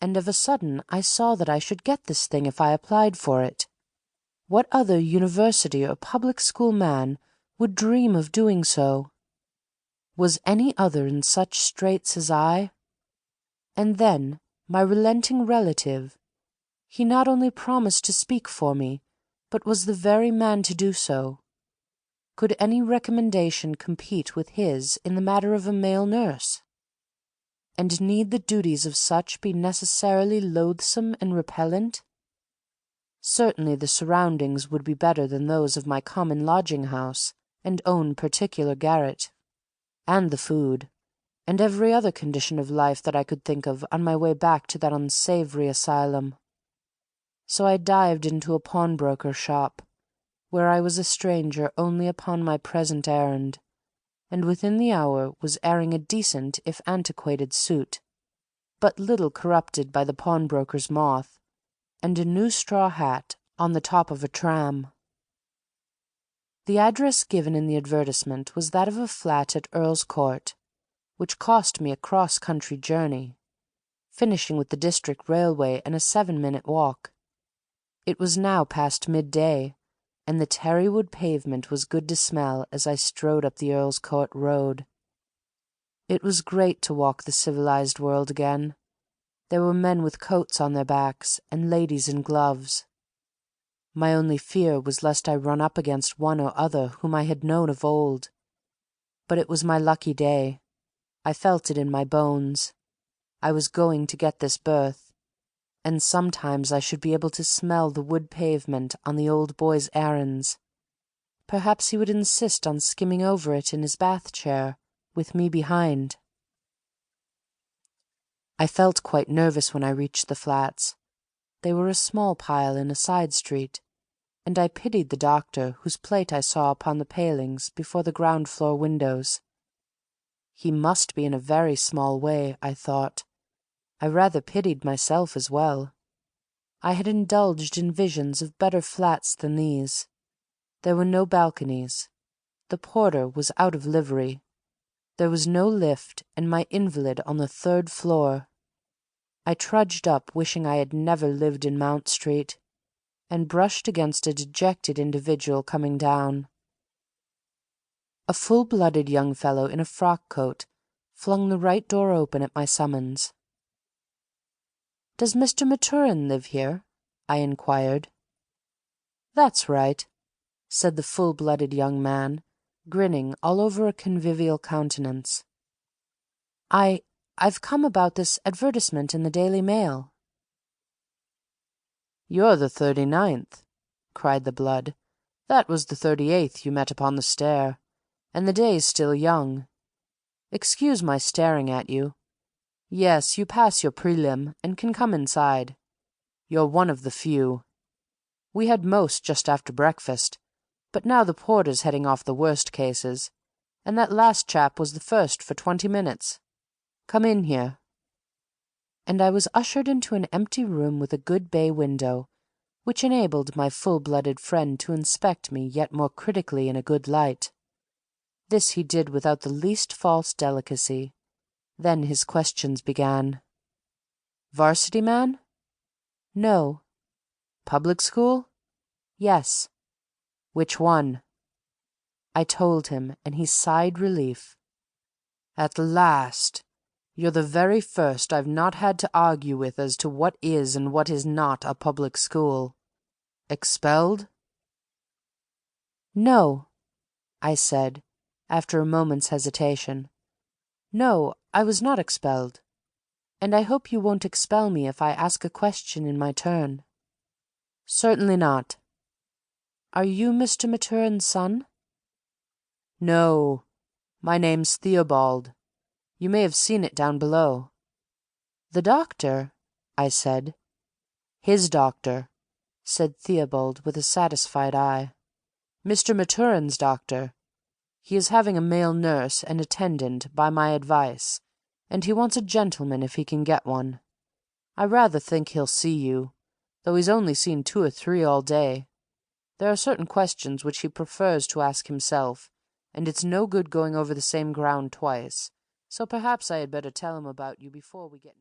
and of a sudden I saw that I should get this thing if I applied for it. What other university or public school man would dream of doing so? Was any other in such straits as I? And then my relenting relative, he not only promised to speak for me, but was the very man to do so. Could any recommendation compete with his in the matter of a male nurse? And need the duties of such be necessarily loathsome and repellent? Certainly the surroundings would be better than those of my common lodging-house and own particular garret, and the food, and every other condition of life that I could think of on my way back to that unsavoury asylum. So I dived into a pawnbroker's shop, where I was a stranger only upon my present errand, and within the hour was airing a decent if antiquated suit, but little corrupted by the pawnbroker's moth, and a new straw hat on the top of a tram. The address given in the advertisement was that of a flat at Earl's Court, which cost me a cross-country journey, finishing with the District Railway and a 7-minute walk. It was now past midday, and the Terrywood pavement was good to smell as I strode up the Earl's Court Road. It was great to walk the civilized world again. There were men with coats on their backs, and ladies in gloves. My only fear was lest I run up against one or other whom I had known of old. But it was my lucky day. I felt it in my bones. I was going to get this berth, and sometimes I should be able to smell the wood pavement on the old boy's errands. Perhaps he would insist on skimming over it in his bath-chair, with me behind. I felt quite nervous when I reached the flats. They were a small pile in a side street, and I pitied the doctor whose plate I saw upon the palings before the ground-floor windows. He must be in a very small way, I thought. I rather pitied myself as well. I had indulged in visions of better flats than these. There were no balconies. The porter was out of livery. There was no lift, and my invalid on the 3rd floor. I trudged up wishing I had never lived in Mount Street, and brushed against a dejected individual coming down. A full-blooded young fellow in a frock-coat flung the right door open at my summons. "Does Mr. Maturin live here?" I inquired. "That's right," said the full-blooded young man, grinning all over a convivial countenance. I've come about this advertisement in the Daily Mail." "You're the 39th," cried the blood. "That was the 38th you met upon the stair, and the day's still young. Excuse my staring at you. Yes, you pass your prelim, and can come inside. You're one of the few. We had most just after breakfast, but now the porter's heading off the worst cases, and that last chap was the first for 20 minutes. Come in here." And I was ushered into an empty room with a good bay window, which enabled my full-blooded friend to inspect me yet more critically in a good light. This he did without the least false delicacy. Then his questions began. "'Varsity man?" "No." "Public school?" "Yes." "Which one?" I told him, and he sighed relief. "At last! You're the very first I've not had to argue with as to what is and what is not a public school. Expelled?" "No," I said, after a moment's hesitation. "No, I was not expelled. And I hope you won't expel me if I ask a question in my turn." "Certainly not." "Are you Mr. Maturin's son?" "No. My name's Theobald. You may have seen it down below." "The doctor?" I said. "His doctor," said Theobald with a satisfied eye. "Mr. Maturin's doctor. He is having a male nurse and attendant by my advice, and he wants a gentleman if he can get one. I rather think he'll see you, though he's only seen 2 or 3 all day. There are certain questions which he prefers to ask himself, and it's no good going over the same ground twice, so perhaps I had better tell him about you before we get..."